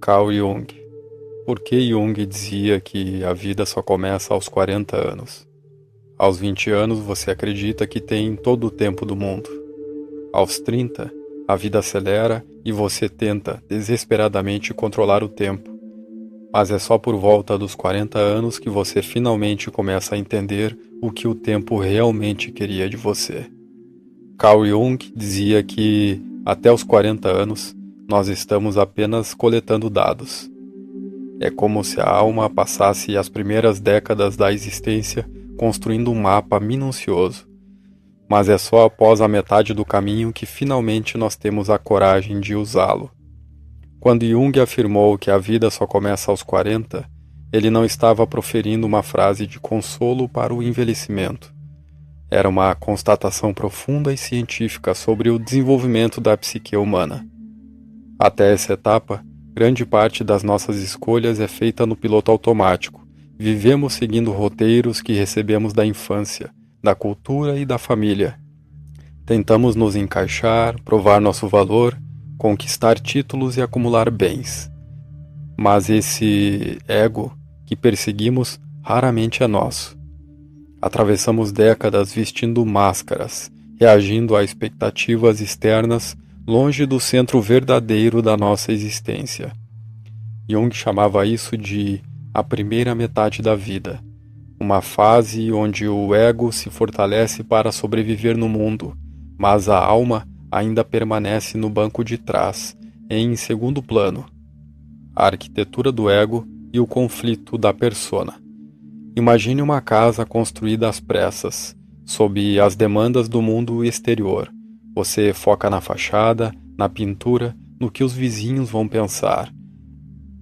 Carl Jung. Por que Jung dizia que a vida só começa aos 40 anos? Aos 20 anos você acredita que tem todo o tempo do mundo. Aos 30, a vida acelera e você tenta desesperadamente controlar o tempo. Mas é só por volta dos 40 anos que você finalmente começa a entender o que o tempo realmente queria de você. Carl Jung dizia que, até os 40 anos, nós estamos apenas coletando dados. É como se a alma passasse as primeiras décadas da existência construindo um mapa minucioso. Mas é só após a metade do caminho que finalmente nós temos a coragem de usá-lo. Quando Jung afirmou que a vida só começa aos 40, ele não estava proferindo uma frase de consolo para o envelhecimento. Era uma constatação profunda e científica sobre o desenvolvimento da psique humana. Até essa etapa, grande parte das nossas escolhas é feita no piloto automático. Vivemos seguindo roteiros que recebemos da infância, da cultura e da família. Tentamos nos encaixar, provar nosso valor, conquistar títulos e acumular bens. Mas esse ego que perseguimos raramente é nosso. Atravessamos décadas vestindo máscaras, reagindo a expectativas externas, longe do centro verdadeiro da nossa existência. Jung chamava isso de a primeira metade da vida, uma fase onde o ego se fortalece para sobreviver no mundo, mas a alma ainda permanece no banco de trás, em segundo plano. A arquitetura do ego e o conflito da persona. Imagine uma casa construída às pressas, sob as demandas do mundo exterior. Você foca na fachada, na pintura, no que os vizinhos vão pensar.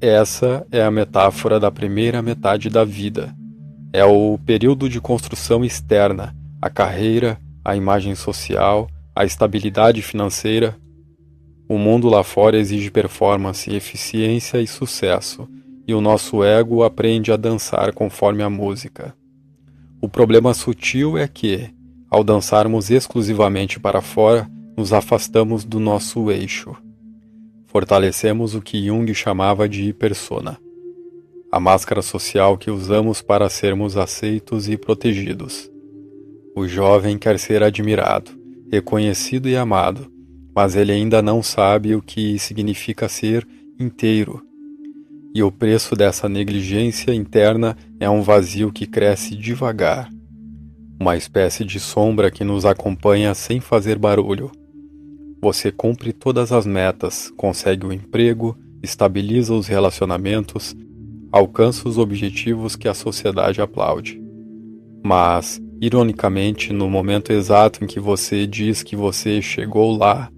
Essa é a metáfora da primeira metade da vida. É o período de construção externa, a carreira, a imagem social, a estabilidade financeira. O mundo lá fora exige performance, eficiência e sucesso, e o nosso ego aprende a dançar conforme a música. O problema sutil é que, ao dançarmos exclusivamente para fora, nos afastamos do nosso eixo. Fortalecemos o que Jung chamava de persona, a máscara social que usamos para sermos aceitos e protegidos. O jovem quer ser admirado, reconhecido e amado, mas ele ainda não sabe o que significa ser inteiro. E o preço dessa negligência interna é um vazio que cresce devagar, uma espécie de sombra que nos acompanha sem fazer barulho. Você cumpre todas as metas, consegue o emprego, estabiliza os relacionamentos, alcança os objetivos que a sociedade aplaude. Mas, ironicamente, no momento exato em que você diz que você chegou lá,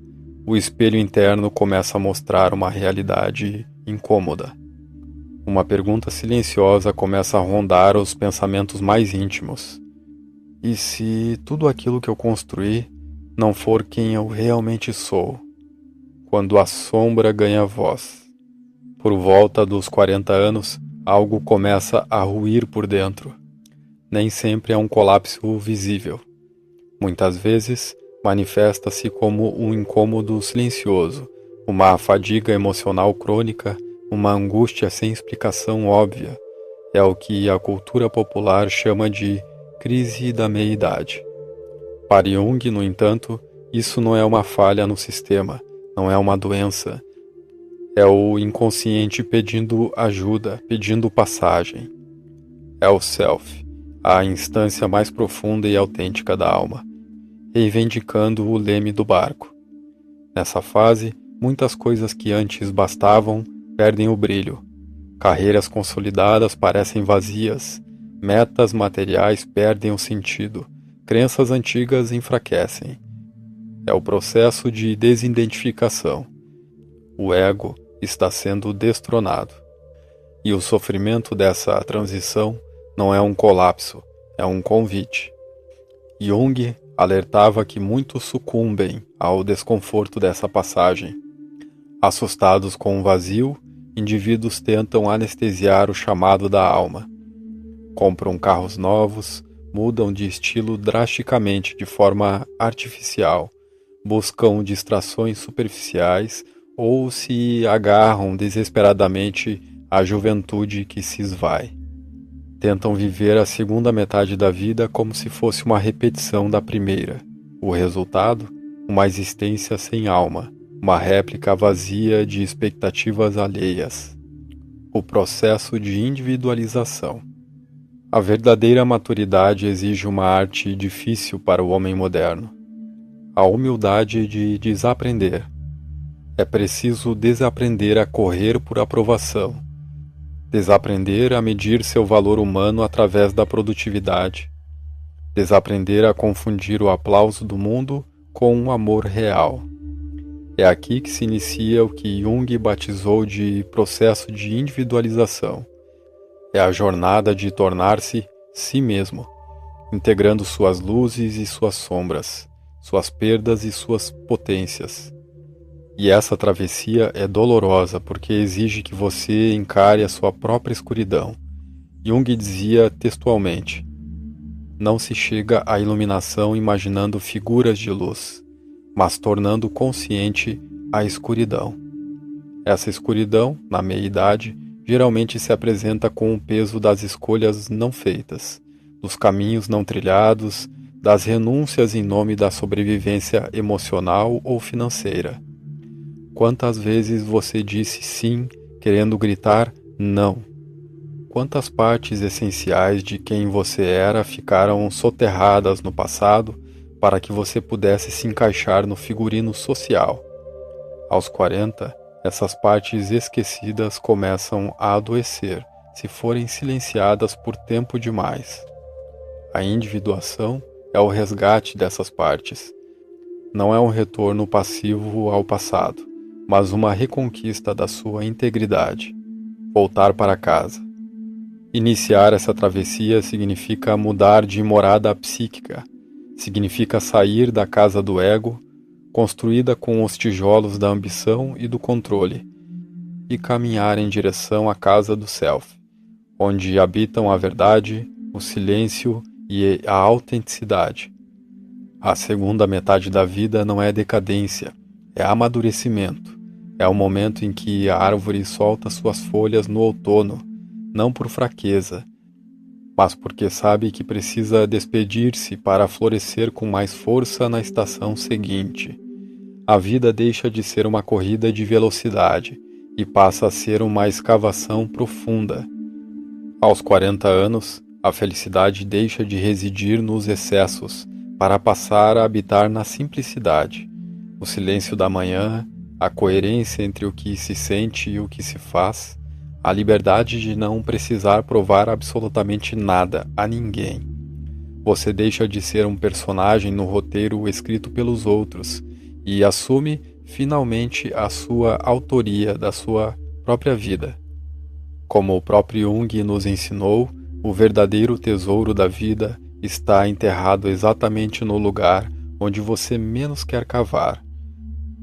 o espelho interno começa a mostrar uma realidade incômoda. Uma pergunta silenciosa começa a rondar os pensamentos mais íntimos. E se tudo aquilo que eu construí não for quem eu realmente sou? Quando a sombra ganha voz. Por volta dos 40 anos, algo começa a ruir por dentro. Nem sempre é um colapso visível. Muitas vezes, manifesta-se como um incômodo silencioso, uma fadiga emocional crônica, uma angústia sem explicação óbvia. É o que a cultura popular chama de crise da meia-idade. Para Jung, no entanto, isso não é uma falha no sistema, não é uma doença. É o inconsciente pedindo ajuda, pedindo passagem. É o self, a instância mais profunda e autêntica da alma, reivindicando o leme do barco. Nessa fase, muitas coisas que antes bastavam perdem o brilho. Carreiras consolidadas parecem vazias, metas materiais perdem o sentido, crenças antigas enfraquecem. É o processo de desidentificação. O ego está sendo destronado. E o sofrimento dessa transição não é um colapso, é um convite. Jung alertava que muitos sucumbem ao desconforto dessa passagem. Assustados com o vazio, indivíduos tentam anestesiar o chamado da alma. Compram carros novos, mudam de estilo drasticamente de forma artificial, buscam distrações superficiais ou se agarram desesperadamente à juventude que se esvai. Tentam viver a segunda metade da vida como se fosse uma repetição da primeira. O resultado? Uma existência sem alma, uma réplica vazia de expectativas alheias. O processo de individualização. A verdadeira maturidade exige uma arte difícil para o homem moderno. A humildade de desaprender. É preciso desaprender a correr por aprovação. Desaprender a medir seu valor humano através da produtividade. Desaprender a confundir o aplauso do mundo com um amor real. É aqui que se inicia o que Jung batizou de processo de individualização. É a jornada de tornar-se si mesmo, integrando suas luzes e suas sombras, suas perdas e suas potências. E essa travessia é dolorosa porque exige que você encare a sua própria escuridão. Jung dizia textualmente: não se chega à iluminação imaginando figuras de luz, mas tornando consciente a escuridão. Essa escuridão, na meia-idade, geralmente se apresenta com o peso das escolhas não feitas, dos caminhos não trilhados, das renúncias em nome da sobrevivência emocional ou financeira. Quantas vezes você disse sim, querendo gritar não? Quantas partes essenciais de quem você era ficaram soterradas no passado para que você pudesse se encaixar no figurino social? Aos 40, essas partes esquecidas começam a adoecer se forem silenciadas por tempo demais. A individuação é o resgate dessas partes. Não é um retorno passivo ao passado, mas uma reconquista da sua integridade. Voltar para casa. Iniciar essa travessia significa mudar de morada psíquica, significa sair da casa do ego, construída com os tijolos da ambição e do controle, e caminhar em direção à casa do self, onde habitam a verdade, o silêncio e a autenticidade. A segunda metade da vida não é decadência, é amadurecimento. É o momento em que a árvore solta suas folhas no outono, não por fraqueza, mas porque sabe que precisa despedir-se para florescer com mais força na estação seguinte. A vida deixa de ser uma corrida de velocidade e passa a ser uma escavação profunda. Aos 40 anos, a felicidade deixa de residir nos excessos para passar a habitar na simplicidade. O silêncio da manhã, a coerência entre o que se sente e o que se faz, a liberdade de não precisar provar absolutamente nada a ninguém. Você deixa de ser um personagem no roteiro escrito pelos outros e assume finalmente a sua autoria da sua própria vida. Como o próprio Jung nos ensinou, o verdadeiro tesouro da vida está enterrado exatamente no lugar onde você menos quer cavar.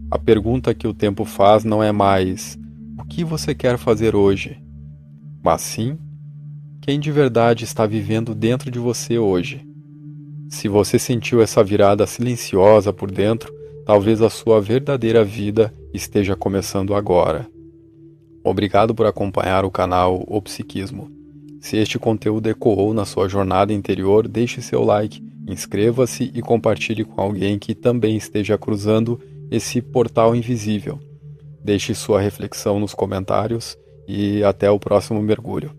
A pergunta que o tempo faz não é mais o que você quer fazer hoje, mas sim quem de verdade está vivendo dentro de você hoje. Se você sentiu essa virada silenciosa por dentro, talvez a sua verdadeira vida esteja começando agora. Obrigado por acompanhar o canal O Psiquismo. Se este conteúdo ecoou na sua jornada interior, deixe seu like, inscreva-se e compartilhe com alguém que também esteja cruzando esse portal invisível. Deixe sua reflexão nos comentários e até o próximo mergulho.